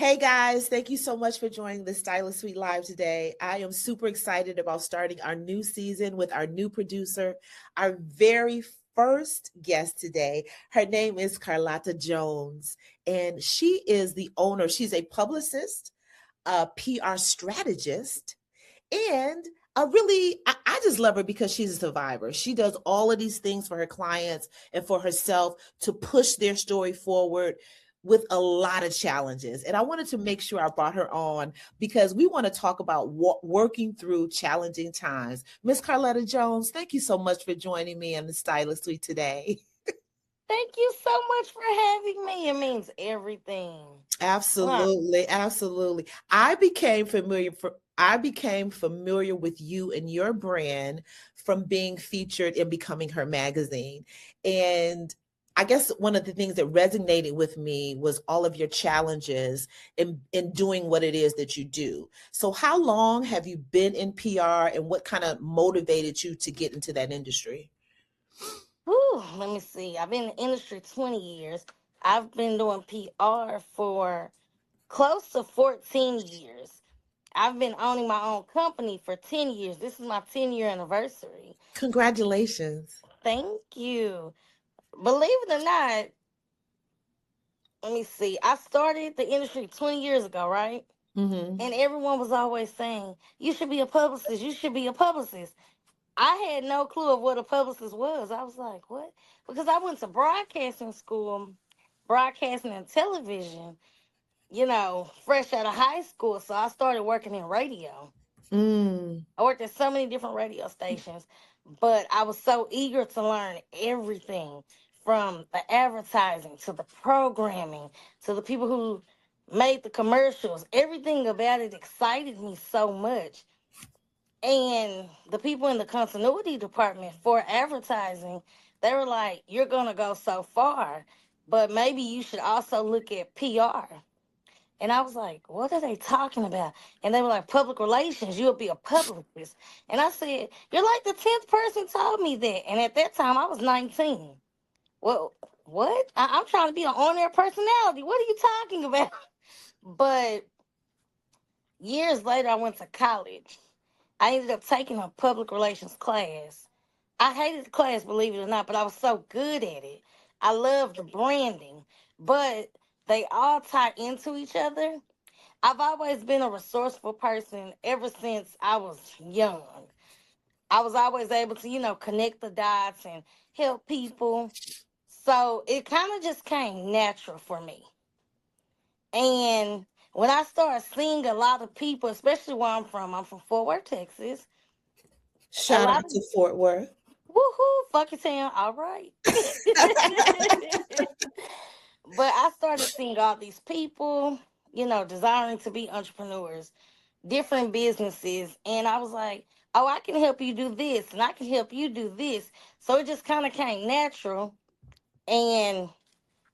Hey guys, thank you so much for joining the Stylists Suite Live today. I am super excited about starting our new season with our new producer, our very first guest today. Her name is Karlette Jones, and she is the owner. She's a publicist, a PR strategist, and I just love her because she's a survivor. She does all of these things for her clients and for herself to push their story forward with a lot of challenges. And I wanted to make sure I brought her on because we want to talk about working through challenging times. Miss Karlette Jones, thank you so much for joining me in the Stylist Suite today. Thank you so much for having me. It means everything. Wow. Absolutely, absolutely. I became familiar with you and your brand from being featured in Becoming Her magazine. And I guess one of the things that resonated with me was all of your challenges in doing what it is that you do. So how long have you been in PR and what kind of motivated you to get into that industry? Let me see. I've been in the industry 20 years. I've been doing PR for close to 14 years. I've been owning my own company for 10 years. This is my 10-year anniversary. Congratulations. Thank you. Believe it or not, let me see. I started the industry 20 years ago, right? Hmm. And everyone was always saying, you should be a publicist. You should be a publicist. I had no clue of what a publicist was. I was like, what? Because I went to broadcasting school, broadcasting and television, fresh out of high school. So I started working in radio. Mm. I worked at so many different radio stations, but I was so eager to learn everything from the advertising to the programming to the people who made the commercials. Everything about it excited me so much. And the people in the continuity department for advertising, they were like, you're going to go so far, but maybe you should also look at PR. And I was like, what are they talking about? And they were like, public relations, you'll be a publicist. And I said, you're like the 10th person told me that. And at that time, I was 19. Well, what? I'm trying to be an on-air personality. What are you talking about? But years later, I went to college. I ended up taking a public relations class. I hated the class, believe it or not, but I was so good at it. I loved the branding, but they all tie into each other. I've always been a resourceful person ever since I was young. I was always able to, connect the dots and help people. So it kind of just came natural for me. And when I started seeing a lot of people, especially where I'm from Fort Worth, Texas, a Shout lot out of to Fort Worth. woohoo, fuck your town, all right. But I started seeing all these people, desiring to be entrepreneurs, different businesses, and I was like, oh, I can help you do this, and I can help you do this. So it just kind of came natural, and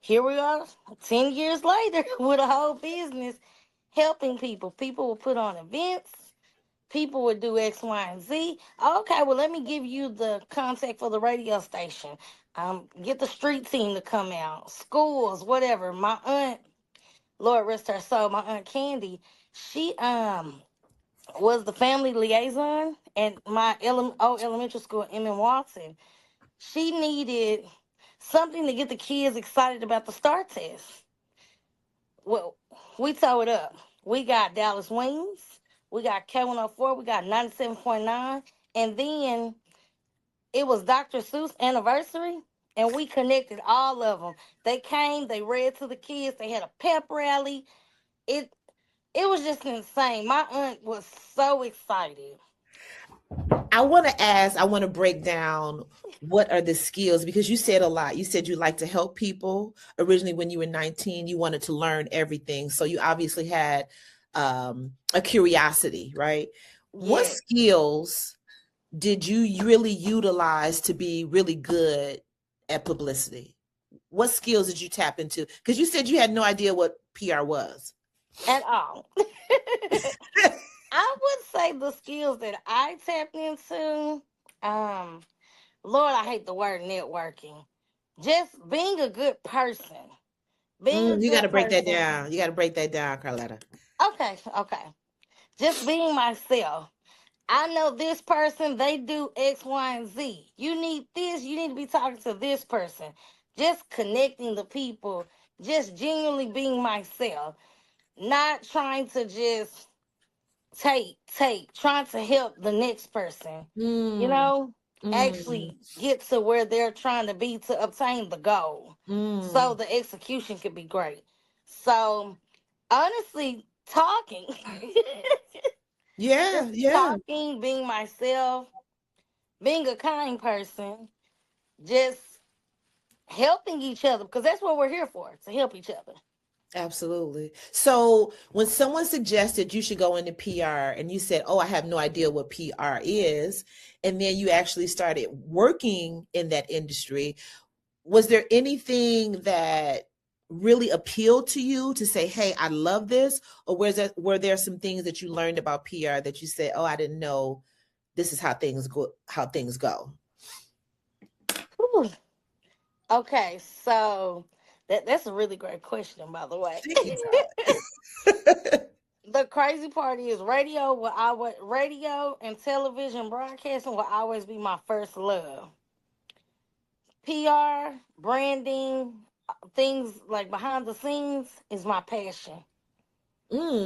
here we are, 10 years later, with a whole business helping people. People will put on events. People would do X, Y, and Z. Okay, well, let me give you the contact for the radio station. Get the street team to come out, schools, whatever. My aunt, Lord rest her soul, my aunt Candy, she was the family liaison at my old elementary school, M. Watson. She needed something to get the kids excited about the STAR test. Well, we tore it up. We got Dallas Wings, we got K104, we got 97.9, and then it was Dr. Seuss' anniversary, and we connected all of them. They came, they read to the kids, they had a pep rally. It it was just insane. My aunt was so excited. I want to break down what are the skills because you said a lot. You said you like to help people. Originally, when you were 19, you wanted to learn everything. So you obviously had a curiosity, right? What Yes. skills did you really utilize to be really good at publicity? What skills did you tap into? Because you said you had no idea what PR was. At all. I would say the skills that I tapped into, um, Lord, I hate the word networking. Just being a good person. Being a You got to good break that person. down. You got to break that down, Karlette. Okay. Just being myself. I know this person, they do X, Y, and Z. You need this, you need to be talking to this person. Just connecting the people, just genuinely being myself. Not trying to just trying to help the next person, you Mm, know, mm, actually get to where they're trying to be to obtain the goal so mm. the execution could be great. So, honestly, talking, Yeah, just yeah, talking, being myself, being a kind person, just helping each other because that's what we're here for, to help each other. absolutely. So when someone suggested you should go into PR and you said, "Oh, I have no idea what PR is," and then you actually started working in that industry, was there anything that really appealed to you to say, "Hey, I love this," or were there some things that you learned about PR that you said, "Oh, I didn't know this is how things go, how things go?" Whew. Okay, so that's a really great question, by the way. Thank you, darling. The crazy part is radio and television broadcasting will always be my first love. PR, branding, things like behind the scenes is my passion.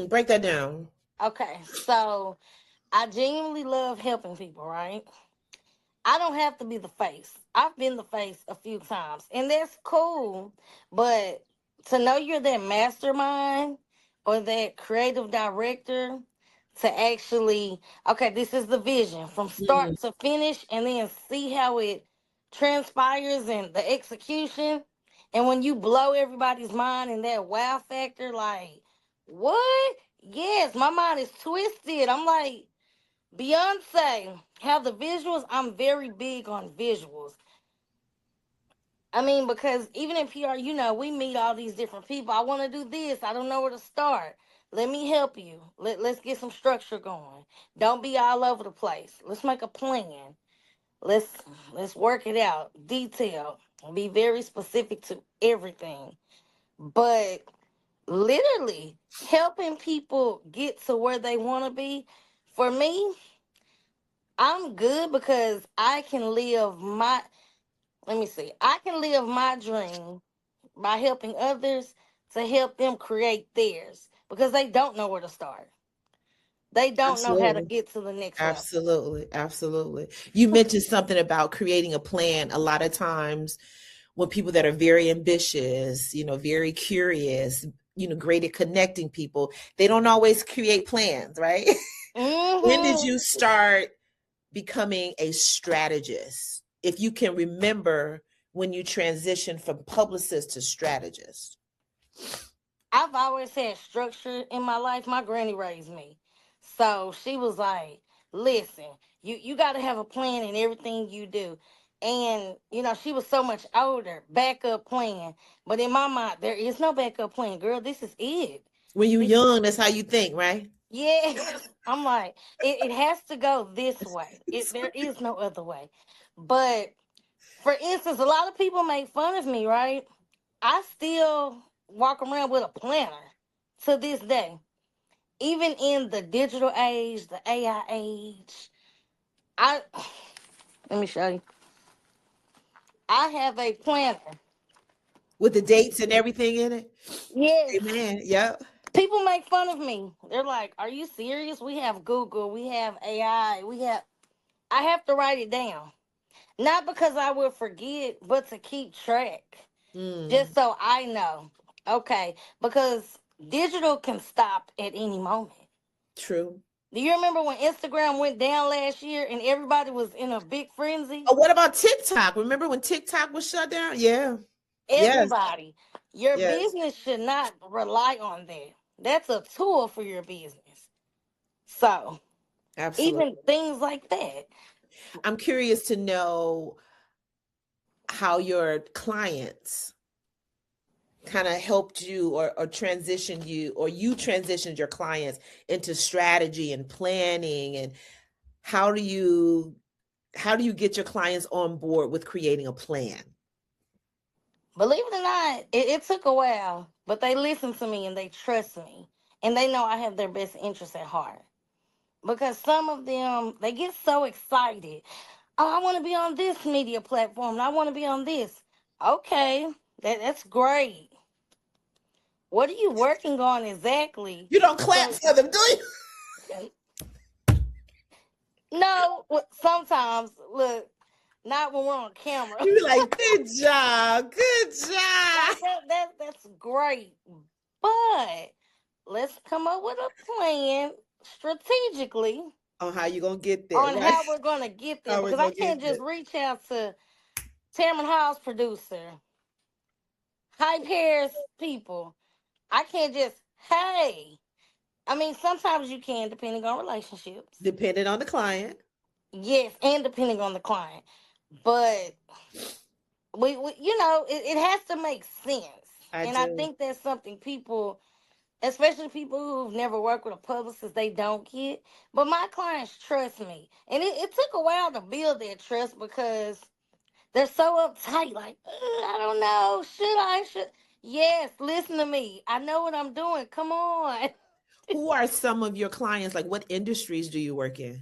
Break that down. Okay, so I genuinely love helping people, right? I don't have to be the face. I've been the face a few times, and that's cool. But to know you're that mastermind or that creative director to actually, okay, this is the vision from Mm, start to finish, and then see how it transpires and the execution. And when you blow everybody's mind and that wow factor, like, what? Yes, my mind is twisted. I'm like, Beyonce, have the visuals. I'm very big on visuals. I mean, because even in PR, we meet all these different people. I want to do this. I don't know where to start. Let me help you. Let's get some structure going. Don't be all over the place. Let's make a plan. Let's let's work it out. Detail. Be very specific to everything. But literally helping people get to where they want to be, for me, I'm good because I can live my, let me see, I can live my dream by helping others to help them create theirs because they don't know where to start. They don't know how to absolutely. get to the next level. Absolutely. Absolutely. You mentioned something about creating a plan. A lot of times when people that are very ambitious, very curious, great at connecting people, they don't always create plans, right? When did Hmm. you start becoming a strategist? If you can remember when you transitioned from publicist to strategist. I've always had structure in my life. My granny raised me. So she was like, listen, you got to have a plan in everything you do. And, she was so much older, backup plan. But in my mind, there is no backup plan, girl. This is it. When you're This, young, that's how you think, right? yeah. I'm like, it has to go this way. There is no other way. But for instance, a lot of people make fun of me, right? I still walk around with a planner to this day. Even in the digital age, the AI age, I let me show you. I have a planner. With the dates and everything in it. Yes. Amen. Yep. People make fun of me. They're like, "Are you serious? We have Google, we have AI, I have to write it down. Not because I will forget, but to keep track. Mm, Just so I know. Okay, because digital can stop at any moment. true. Do you remember when Instagram went down last year and everybody was in a big frenzy? Oh, what about TikTok? Remember when TikTok was shut down? Yeah. Yes. Everybody. Your Yes. business should not rely on that. That's a tool for your business. So, even Absolutely. things like that. I'm curious to know how your clients kind of helped you or transitioned you, or you transitioned your clients into strategy and planning, and how do you how do you get your clients on board with creating a plan? Believe it or not, it took a while, but they listen to me and they trust me. And they know I have their best interests at heart. Because some of them, they get so excited. Oh, I want to be on this media platform. And I want to be on this. Okay, that's great. What are you working on exactly? You don't clap So, for them, do you? no, sometimes, look, not when we're on camera. You be like, good job, good job. That's great. But let's come up with a plan strategically On how you gonna get there, on right? how we're going to get there. How we're Because I gonna can't get there. just reach out to Tamron Hall's producer, Hype Harris people. I can't just, hey. I mean, sometimes you can, depending on relationships. Depending on the client. Yes, and depending on the client. But we you know, it has to make sense. I do. think that's something people, especially people who've never worked with a publicist, they don't get. But my clients trust me. And it took a while to build that trust because they're so uptight. Like, I don't know. Should? Yes, listen to me. I know what I'm doing. Come on. Who are some of your clients? Like, what industries do you work in?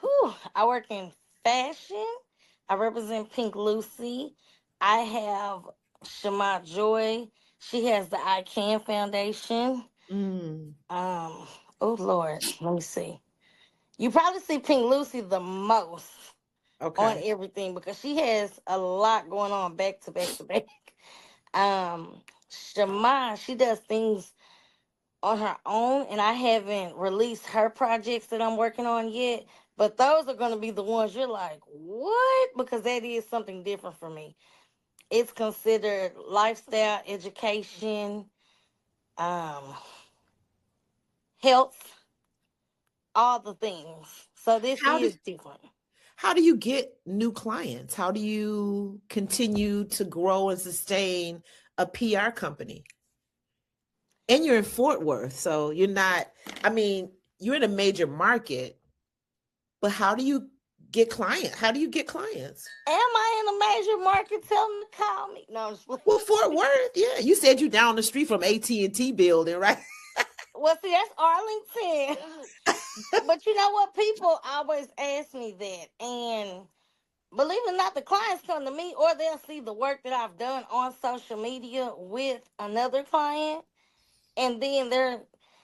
Whew, I work in fashion. I represent Pink Lucy. I have Shema Joy. She has the I Can Foundation. Mm, Oh Lord, let me see. You probably see Pink Lucy the most on okay. everything because she has a lot going on back to back to back. Shema, she does things on her own, and I haven't released her projects that I'm working on yet. But those are going to be the ones you're like, what? Because that is something different for me. It's considered lifestyle, education, um, health, all the things. So this How do is different. how do you get new clients? How do you continue to grow and sustain a PR company? And you're in Fort Worth, so you're not, I mean, you're in a major market, but how do you get clients? How do you get clients? Am I in a major market? Tell them to call me. No, I'm just Well, Fort Worth, yeah. You said you down the street from AT&T building, right? well, see, that's Arlington. But you know what? People always ask me that. And believe it or not, the clients come to me or they'll see the work that I've done on social media with another client. And then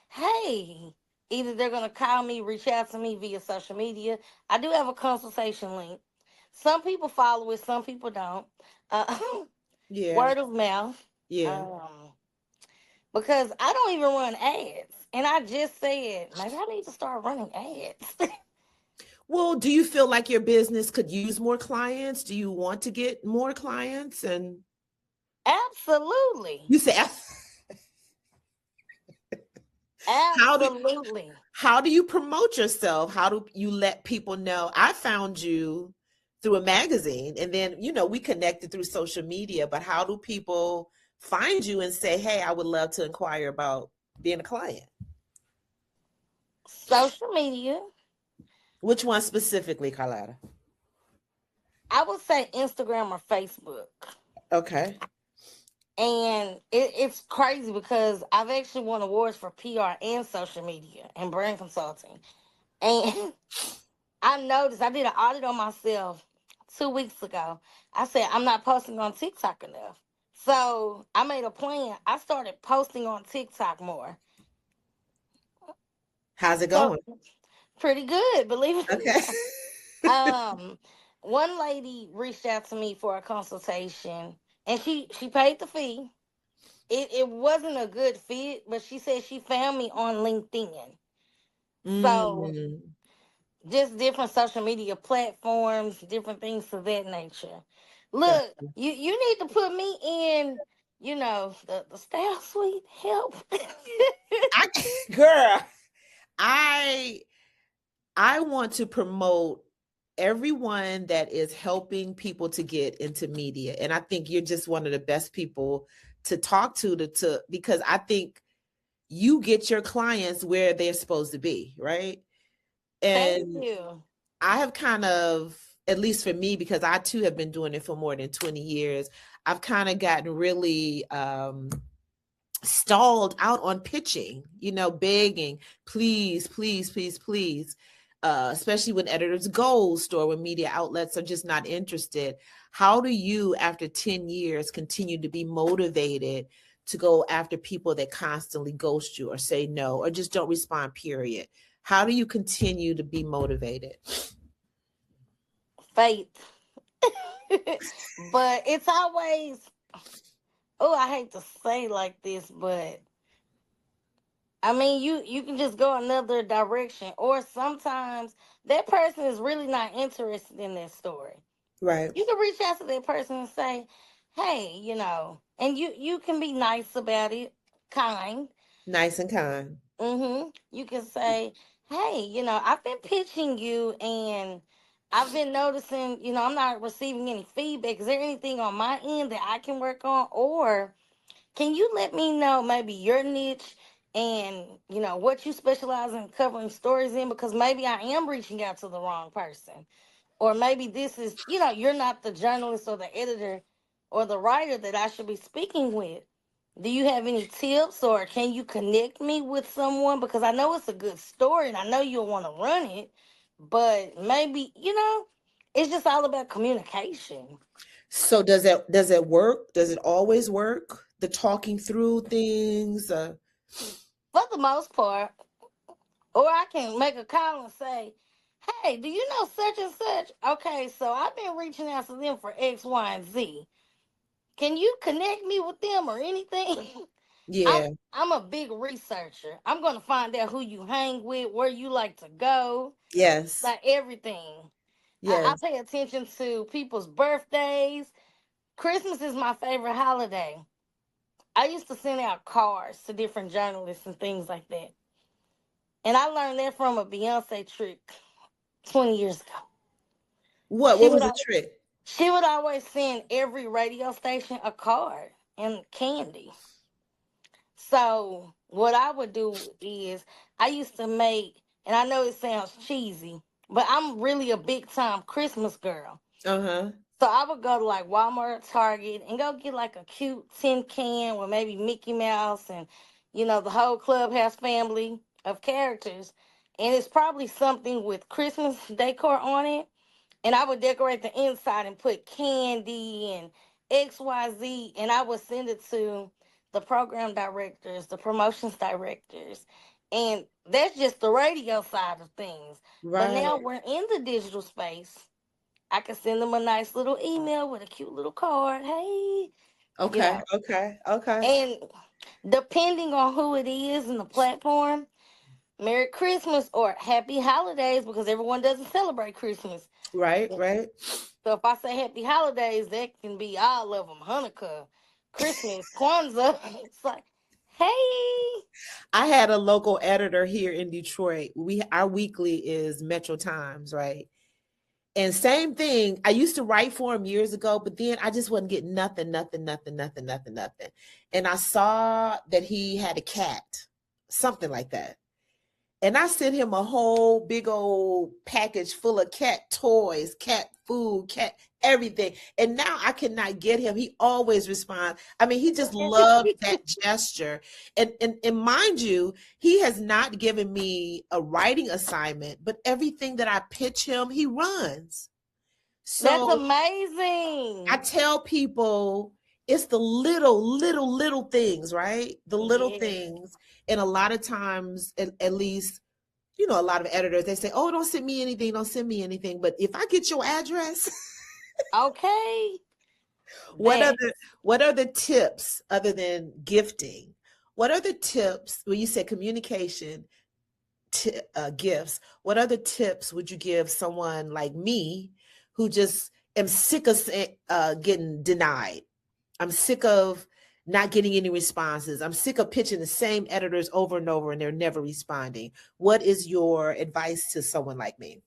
hey, either they're going to call me, reach out to me via social media. I do have a consultation link. Some people follow it, some people don't. Uh, Yeah, word of mouth. yeah. Um, because I don't even run ads. And I just said, maybe I need to start running ads. Well, do you feel like your business could use more clients? Do you want to get more clients? And Absolutely. you say, how do Absolutely. how do you promote yourself? How do you let people know? I found you through a magazine, and then we connected through social media. But how do people find you and say, "Hey, I would love to inquire about being a client"? Social media. Which one specifically, Karlette? I would say Instagram or Facebook. Okay. And it's crazy because I've actually won awards for PR and social media and brand consulting. And I noticed I did an audit on myself 2 weeks ago. I said, I'm not posting on TikTok enough. So I made a plan. I started posting on TikTok more. How's it So going? pretty good, believe it Okay. or not. One lady reached out to me for a consultation and she paid the fee. It wasn't a good fit, but she said she found me on LinkedIn. So Mm, just different social media platforms, different things of that nature. got Look, you need to put me in, the style suite help. I, girl, I I want to promote everyone that is helping people to get into media. And I think you're just one of the best people to talk to because I think you get your clients where they're supposed to be, right? Thank And you. I have kind of, at least for me, because I too have been doing it for more than 20 years, I've kind of gotten really stalled out on pitching, begging, please, please, please, please, especially when editors ghost or when media outlets are just not interested. How do you, after 10 years, continue to be motivated to go after people that constantly ghost you or say no or just don't respond, period? How do you continue to be motivated? Faith. But it's always, oh, I hate to say like this, but I mean, you can just go another direction, or sometimes that person is really not interested in that story. Right. You can reach out to that person and say, "Hey, and you can be nice about it, kind. Nice and kind. You can say, "Hey, I've been pitching you, and I've been noticing, I'm not receiving any feedback. Is there anything on my end that I can work on, or can you let me know maybe your niche and what you specialize in covering stories in? Because maybe I am reaching out to the wrong person, or maybe this is you're not the journalist or the editor or the writer that I should be speaking with. Do you have any tips, or can you connect me with someone? Because I know it's a good story and I know you'll want to run it, but maybe it's just all about communication." So does it work? Does it always work? The talking through things? For the most part. Or I can make a call and say, "Hey, do you know such and such? Okay, so I've been reaching out to them for X, Y, and Z. Can you connect me with them or anything?" I'm Yeah. I'm a big researcher. I'm gonna find out who you hang with, where you like to go, Yes. like everything. I Yes. pay attention to people's birthdays. Christmas is my favorite holiday. I used to send out cards to different journalists and things like that. And I learned that from a Beyonce trick 20 years ago. What? She What would was the al- trick? she would always send every radio station a card and candy. So what I would do is I used to make, and I know it sounds cheesy, but I'm really a big time Christmas girl. Uh-huh. So I would go to like Walmart, Target, and go get like a cute tin can with maybe Mickey Mouse and the whole Clubhouse family of characters. And it's probably something with Christmas decor on it. And I would decorate the inside and put candy and XYZ, and I would send it to the program directors, the promotions directors. And that's just the radio side of things. But Right. now we're in the digital space. I can send them a nice little email with a cute little card. Hey, you Okay. know. Okay. Okay. And depending on who it is and the platform, Merry Christmas or Happy Holidays, because everyone doesn't celebrate Christmas. Right. Right. So if I say Happy Holidays, that can be all of them. Hanukkah, Christmas, Kwanzaa. It's like, hey. I had a local editor here in Detroit. Our weekly is Metro Times, right? And same thing. I used to write for him years ago, but then I just wasn't getting nothing, nothing, nothing, nothing, nothing, nothing. And I saw that he had a cat, something like that. And I sent him a whole big old package full of cat toys, cat food, cat everything. And now I cannot get him. He always responds. I mean, he just loved that gesture. And mind you, he has not given me a writing assignment, but everything that I pitch him, he runs. That's So I amazing. tell people it's the little things, right? The little Yeah. things. And a lot of times, at least, a lot of editors, they say, oh, don't send me anything, don't send me anything. But if I get your address, Okay. what are That. the tips other than gifting? What are the tips when you say communication gifts? What other tips would you give someone like me who just am sick of getting denied? I'm sick of not getting any responses. I'm sick of pitching the same editors over and over and they're never responding. What is your advice to someone like me?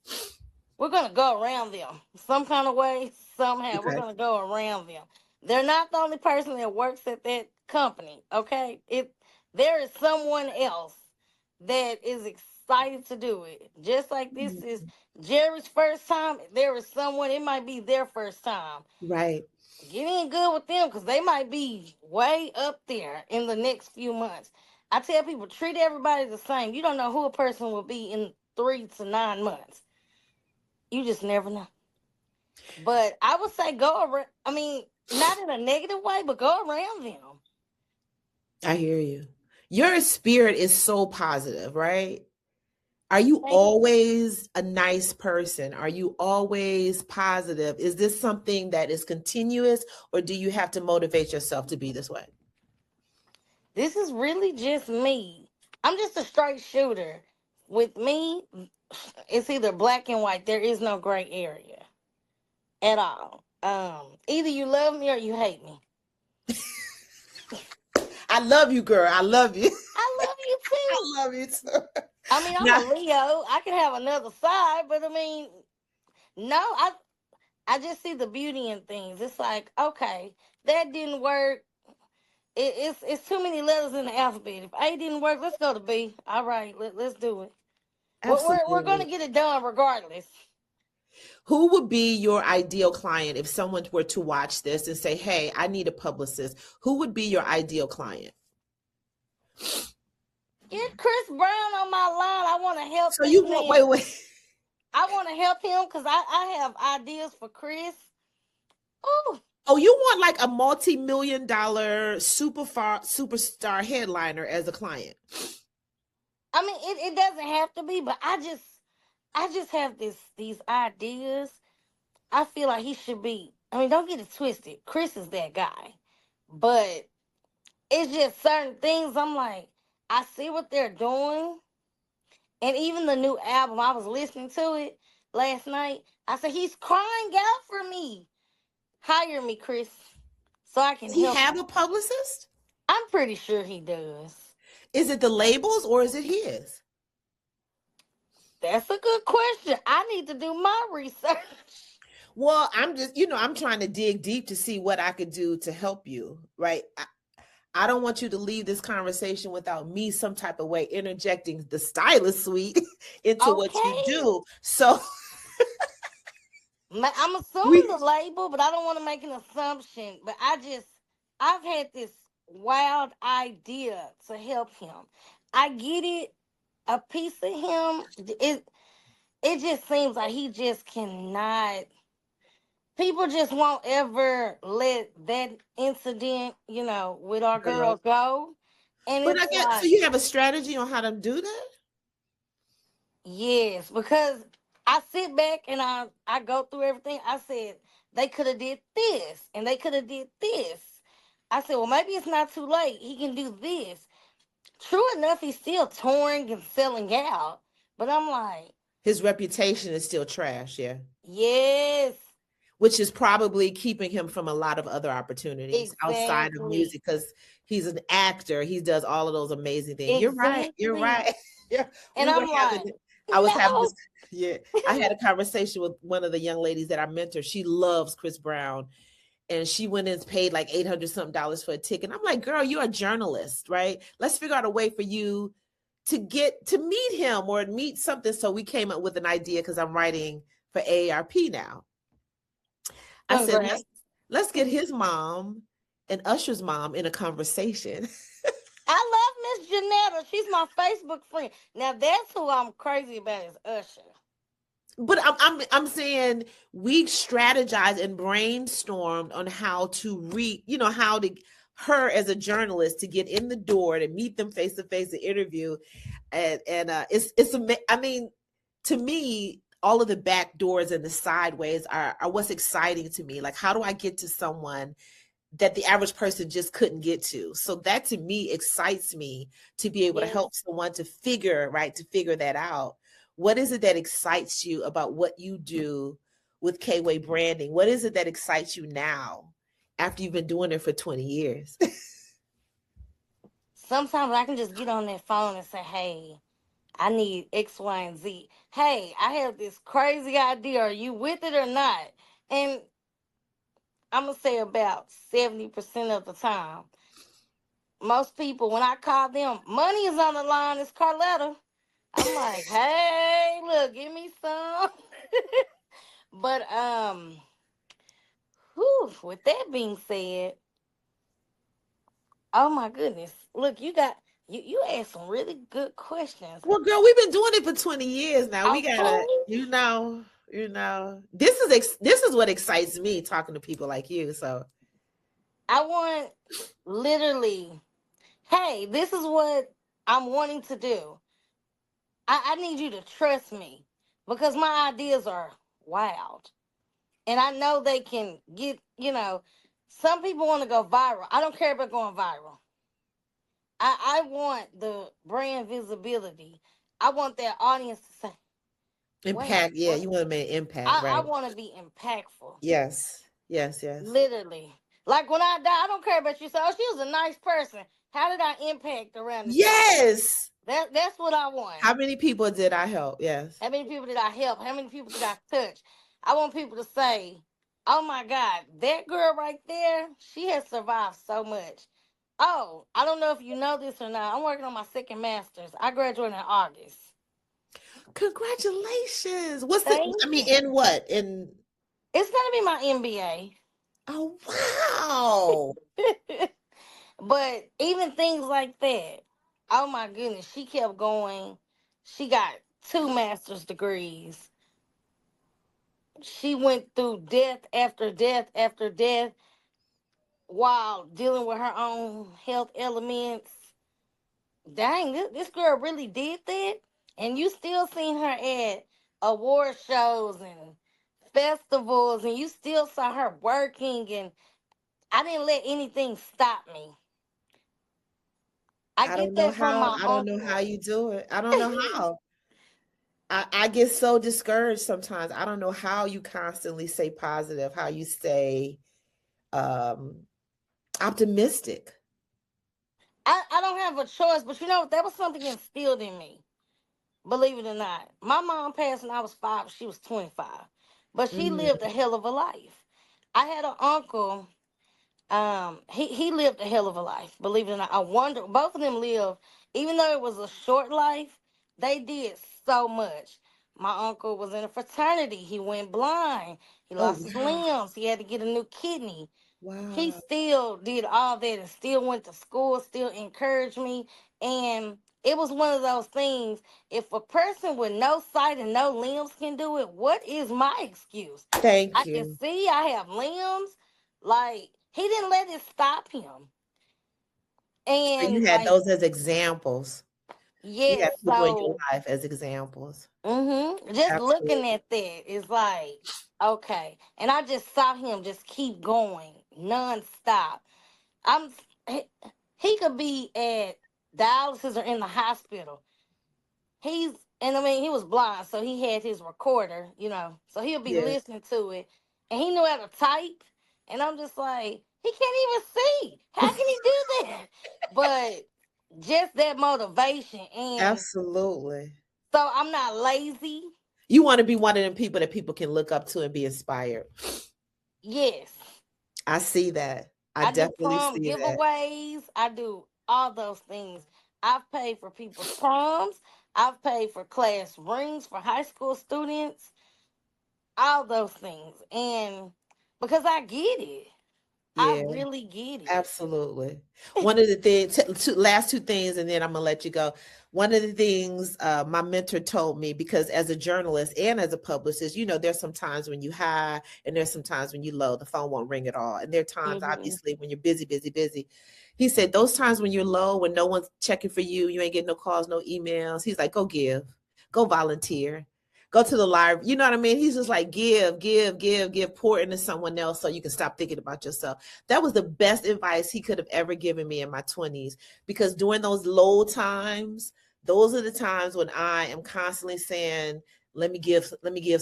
We're gonna go around them some kind of way, somehow. We're Okay. gonna go around them. They're not the only person that works at that company. Okay, there is someone else that is excited to do it. Just like this is Jerry's first time, there is someone. It might be their first time. Right. get in good with them because they might be way up there in the next few months. I tell people, treat everybody the same. You don't know who a person will be in 3 to 9 months. You just never know. But I would say go around. I mean, not in a negative way, but go around them. I hear you. Your spirit is so positive, right? Are you Thank you. always a nice person? Are you always positive? Is this something that is continuous, or do you have to motivate yourself to be this way? This is really just me. I'm just a straight shooter. With me, it's either black and white. There is no gray area at all. Either you love me or you hate me. I love you, girl. I love you. I love you too. I love you too. I mean, I'm Now, a Leo. I can have another side, but I mean, no, I just see the beauty in things. It's like, okay, that didn't work. It's too many letters in the alphabet. If A didn't work, let's go to B. All right, let's do it. We're gonna absolutely. get it done regardless. Who would be your ideal client if someone were to watch this and say, "Hey, I need a publicist"? Who would be your ideal client? Get Chris Brown on my line. I want to help So this you want man. wait. I want to help him because I have ideas for Chris. Ooh. Oh, you want like a multi-million-dollar superstar headliner as a client? I mean, it doesn't have to be, but I just have these ideas. I feel like he should be. I mean, don't get it twisted. Chris is that guy, but it's just certain things. I'm like, I see what they're doing, and even the new album. I was listening to it last night. I said he's crying out for me. Hire me, Chris, so I can Does he help have him. a publicist? I'm pretty sure he does. Is it the labels or is it his? That's a good question. I need to do my research. Well, I'm just, I'm trying to dig deep to see what I could do to help you, right? I don't want you to leave this conversation without me some type of way interjecting the stylist suite into what you Okay. do. So I'm assuming we the label, but I don't want to make an assumption. But I've had this wild idea to help him. I get it. A piece of him, it just seems like he just cannot. People just won't ever let that incident, with our girl girl. go. And But I it's get so like, you have a strategy on how to do that? yes, because I sit back and I go through everything. I said they could have did this and they could have did this. I said, well, maybe it's not too late. He can do this. True enough, he's still touring and selling out. But I'm like, His reputation is still trash, yeah. yes, Which is probably keeping him from a lot of other opportunities outside of exactly, music because he's an actor. He does all of those amazing things. You're right. You're exactly. right. Yeah. And I'm like, I was having this, no. yeah. I had a conversation with one of the young ladies that I mentor. She loves Chris Brown. And she went and paid like 800 something dollars for a ticket. I'm like, girl, you're a journalist, right? Let's figure out a way for you to get to meet him or meet something. So we came up with an idea because I'm writing for AARP now. I said, Congrats. let's get his mom and Usher's mom in a conversation. I love Miss Janetta. She's my Facebook friend. Now that's who I'm crazy about is Usher. But I'm saying we strategized and brainstormed on how to how to her as a journalist to get in the door to meet them face to face, to interview, and I mean, to me, all of the back doors and the sideways are what's exciting to me. Like, how do I get to someone that the average person just couldn't get to? So that to me excites me to be able to Yes. help someone to figure that out. What is it that excites you about what you do with K-Way branding? What is it that excites you now after you've been doing it for 20 years? Sometimes I can just get on that phone and say, hey, I need X, Y, and Z. Hey, I have this crazy idea. Are you with it or not? And I'm going to say about 70% of the time, most people, when I call them, money is on the line. It's Karlette. I'm like, hey, look, give me some. But Whew, with that being said, oh my goodness. Look, you asked some really good questions. Well, girl, we've been doing it for 20 years now. We Okay. gotta, this is what excites me talking to people like you. So I want literally, hey, this is what I'm wanting to do. I need you to trust me because my ideas are wild. And I know they can get, some people want to go viral. I don't care about going viral. I want the brand visibility. I want that audience to say, wait, impact, yeah, what? you want to make an impact, I right? want to be impactful. Yes, yes, yes. Literally. Like when I die, I don't care about you. So, oh, she was a nice person. How did I impact around this person? Yes. That's what I want. How many people did I help? Yes. How many people did I help? How many people did I touch? I want people to say, oh my God, that girl right there, she has survived so much. Oh, I don't know if you know this or not. I'm working on my second master's. I graduated in August. Congratulations. Thank you. In what? In It's going to be my Oh, wow. MBA. But even things like that, oh my goodness, she kept going. She got 2 master's degrees. She went through death after death after death while dealing with her own health elements. Dang, this girl really did that. And you still seen her at award shows and festivals, and you still saw her working. And I didn't let anything stop me. I get that from my I don't know how uncle. you do it. I don't know how. I get so discouraged sometimes. I don't know how you constantly stay positive, how you stay um optimistic. I don't have a choice, but that was something instilled in me. Believe it or not. My mom passed when I was 5, she was 25. But she lived a Mm, hell of a life. I had an uncle, he lived a hell of a life. Believe it or not. I wonder, both of them lived, even though it was a short life, they did so much. My uncle was in a fraternity. He went blind. He oh lost his wow. limbs. He had to get a new kidney. He Wow. still did all that and still went to school, still encouraged me. And it was one of those things. If a person with no sight and no limbs can do it, what is my excuse? Thank I can you. see, I have limbs. Like, he didn't let it stop him. So you And, had like, those as examples. You yes, had people in your so, life as examples. just looking Absolutely. at that is like, okay. And I just saw him just keep going nonstop. I'm he, he could be at dialysis or in the hospital. He's and I mean he was blind, so he had his recorder, so he'll be Yes. listening to it, and he knew how to type. And I'm just like, he can't even see. How can he do that? But just that motivation, and Absolutely. so I'm not lazy. You want to be one of them people that people can look up to and be inspired. Yes, I see that. I I do definitely prom see that. giveaways. I do all those things. I've paid for people's proms. I've paid for class rings for high school students. All those things. And because I get it. I Yeah, really get it. absolutely. One of the things, last two things, and then I'm gonna let you go. One of the things my mentor told me, because as a journalist and as a publicist, there's some times when you high and there's some times when you low, the phone won't ring at all. And there are times, Hmm. obviously, when you're busy, busy, busy. He said those times when you're low, when no one's checking for you, you ain't getting no calls, no emails. He's like, go give, go volunteer, go to the library. You know what I mean? He's just like, give, give, give, give, pour into someone else so you can stop thinking about yourself. That was the best advice he could have ever given me in my 20s, because during those low times, those are the times when I am constantly saying, let me give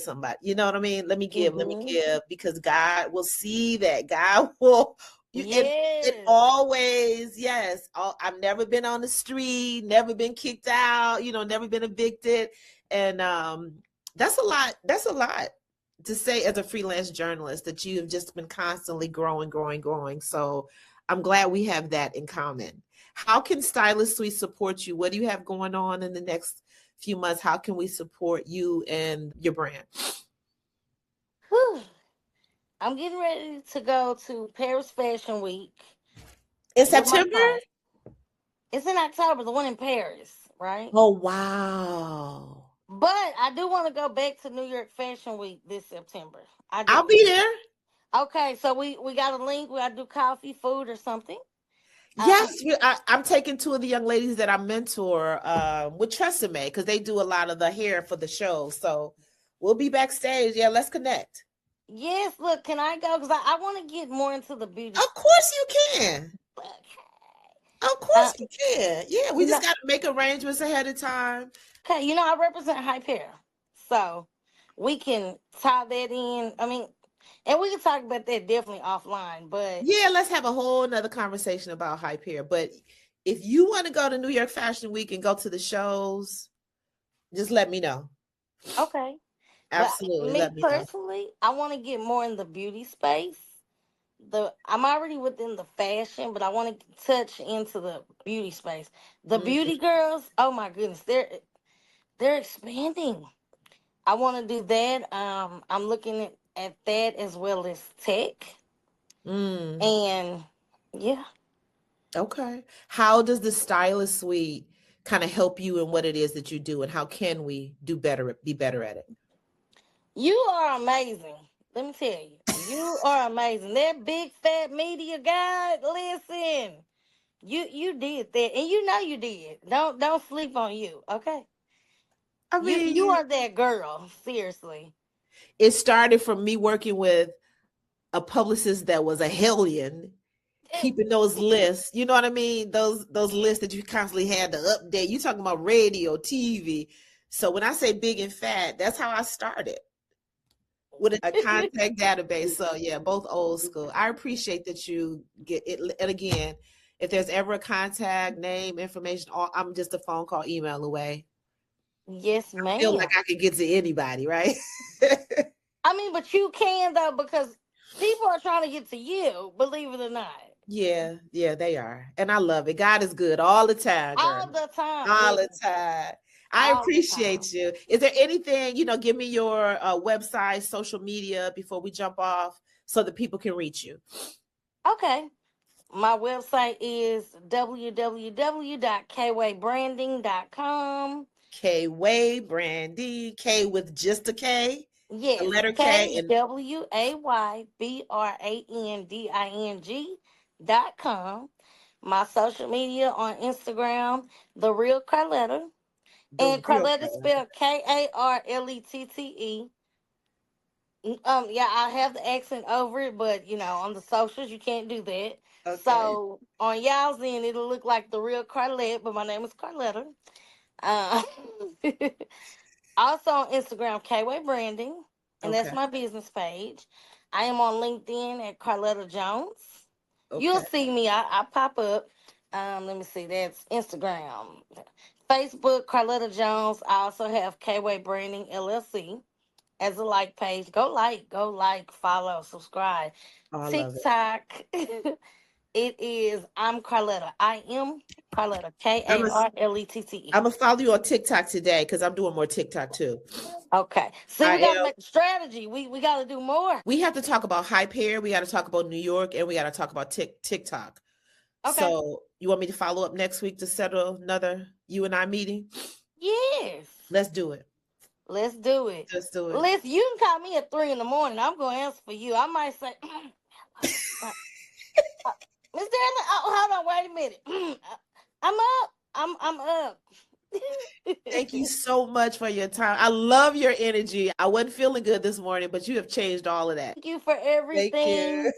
somebody. You know what I mean? Let me Hmm. give, because God will see that. God will and it Yes. always, yes. I've never been on the street, never been kicked out, never been evicted. And that's a lot. That's a lot to say as a freelance journalist, that you have just been constantly growing, growing, growing. So I'm glad we have that in common. How can Stylist Suite support you? What do you have going on in the next few months? How can we support you and your brand? Whew. I'm getting ready to go to Paris Fashion Week In with my September? client. It's in October, the one in Paris, right? Oh, wow. But I do want to go back to New York Fashion Week this September. I do. I'll be there. Okay, so we got a link. We got to do coffee, food, or something. Yes, I'm taking two of the young ladies that I mentor with Tresemme because they do a lot of the hair for the show. So we'll be backstage. Yeah, let's connect. Yes, look, can I go? Because I want to get more into the beauty. Of course you can. Okay. Of course you can. Yeah, we You know, just got to make arrangements ahead of time. okay, you know, I represent hype hair. So we can tie that in. I mean, and we can talk about that definitely offline. But Yeah, let's have a whole nother conversation about hype hair. But if you want to go to New York Fashion Week and go to the shows, just let me know. okay. But Absolutely, me let me know. personally, I want to get more in the beauty space. I'm already within the fashion, but I want to touch into the beauty space. The Mhm. beauty girls, oh my goodness, they're expanding. I want to do that. I'm looking at that as well as tech, Mm, and yeah. okay. How does the Stylist Suite kind of help you in what it is that you do, and how can we do better, be better at it? You are amazing. Let me tell you, you are amazing. That big fat media guy, listen, you did that, and you know you did. Don't sleep on you, okay? I You mean, are that girl. Seriously. it started from me working with a publicist that was a hellion, keeping those lists. You know what I mean? Those lists that you constantly had to update. You talking about radio, TV. So when I say big and fat, that's how I started with a contact database. So yeah, both old school. I appreciate that you get it. And again, if there's ever a contact, name, information, I'm just a phone call, email away. Yes, Feel like ma'am. I could get to anybody, right? I mean, but you can though because people are trying to get to you. Believe it or not, Yeah, they are. And I love it. God is good all the time, girl. all the time. All the Listen, time. I all the time. appreciate you. Is there anything, give me your website, social media before we jump off so that people can reach you? Okay. My website is www.kwaybranding.com. K Way Brandy, K with just a K, the Yes, letter K, and KWAYBRANDING.com. My social media on Instagram, The Real Karlette. the And real Karlette is color. spelled Karlette. Yeah, I have the accent over it, but on the socials you can't do that. Okay. So on y'all's end, it'll look like The Real Karlette, but my name is Karlette. Uh, Also on Instagram, Kway Branding, and that's Okay. my business page. I am on LinkedIn at Karlette Jones. You'll Okay. see me. I pop up. Let me see. That's Instagram, Facebook, Karlette Jones. I also have Kway Branding LLC as a page. Go like, follow, subscribe. Oh, I love it. TikTok. It is I'm Karlette. I am Karlette. I'm a, Karlette. I'm gonna follow you on TikTok today because I'm doing more TikTok too. Okay. See, I we gotta am. make a strategy. We gotta do more. We have to talk about hype hair. We got to talk about New York, and we got to talk about TikTok. Okay. So you want me to follow up next week to settle another you and I meeting? Yes. Let's do it. Let's do it. Let's do it. Listen, you can call me at 3 in the morning. I'm gonna answer for you. I might say, uh, Miss Darren, hold on, wait a minute. I'm up. I'm up. Thank you so much for your time. I love your energy. I wasn't feeling good this morning, but you have changed all of that. Thank you for Thank everything. you.